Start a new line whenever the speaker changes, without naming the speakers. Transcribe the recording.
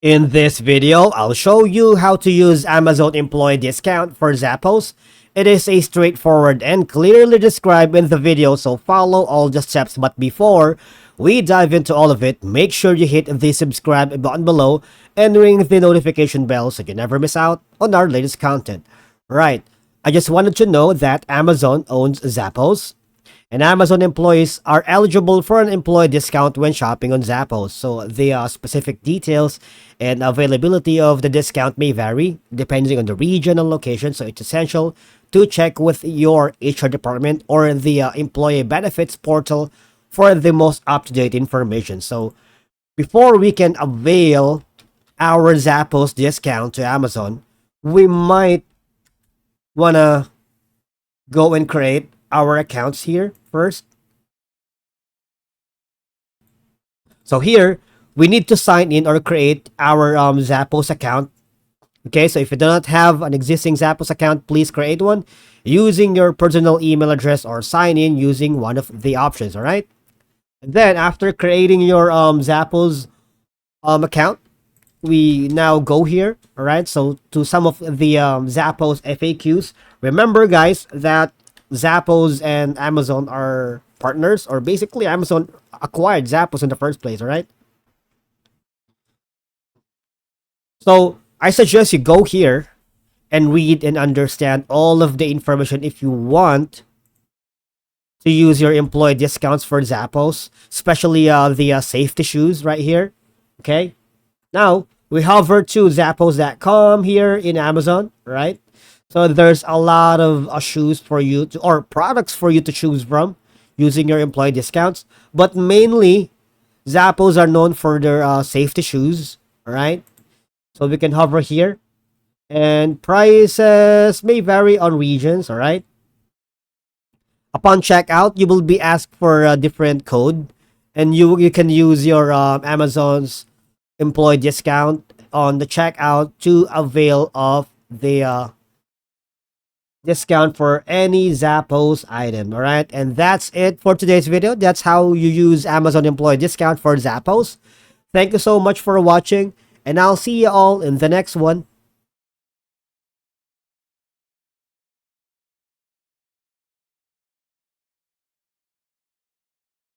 In this video, I'll show you how to use Amazon Employee Discount for Zappos. It is a straightforward and clearly described in the video, so follow all the steps. But before we dive into all of it, make sure you hit the subscribe button below and ring the notification bell so you never miss out on our latest content. Right, I just wanted to know that Amazon owns Zappos, and Amazon employees are eligible for an employee discount when shopping on Zappos. So the specific details and availability of the discount may vary depending on the region and location. So it's essential to check with your HR department or the employee benefits portal for the most up-to-date information. So before we can avail our Zappos discount to Amazon, we might want to go and create our accounts here first. So here, we need to sign in or create our Zappos account. Okay, so if you do not have an existing Zappos account, please create one using your personal email address or sign in using one of the options, all right? And then after creating your Zappos account, we now go here, all right? So to some of the Zappos FAQs, remember guys that Zappos and Amazon are partners, or basically Amazon acquired Zappos in the first place, all right? So I suggest you go here and read and understand all of the information if you want to use your employee discounts for Zappos, especially the safety shoes right here, okay? Now, we hover to zappos.com here in Amazon, right? So there's a lot of shoes for you to, or products for you to choose from using your employee discounts. But mainly, Zappos are known for their safety shoes, all right? So we can hover here. And prices may vary on regions, all right? Upon checkout, you will be asked for a different code. And you can use your Amazon's employee discount on the checkout to avail of the discount for any Zappos item. All right, and that's it for today's video. That's how you use Amazon employee discount for Zappos. Thank you so much for watching, and I'll see you all in the next one.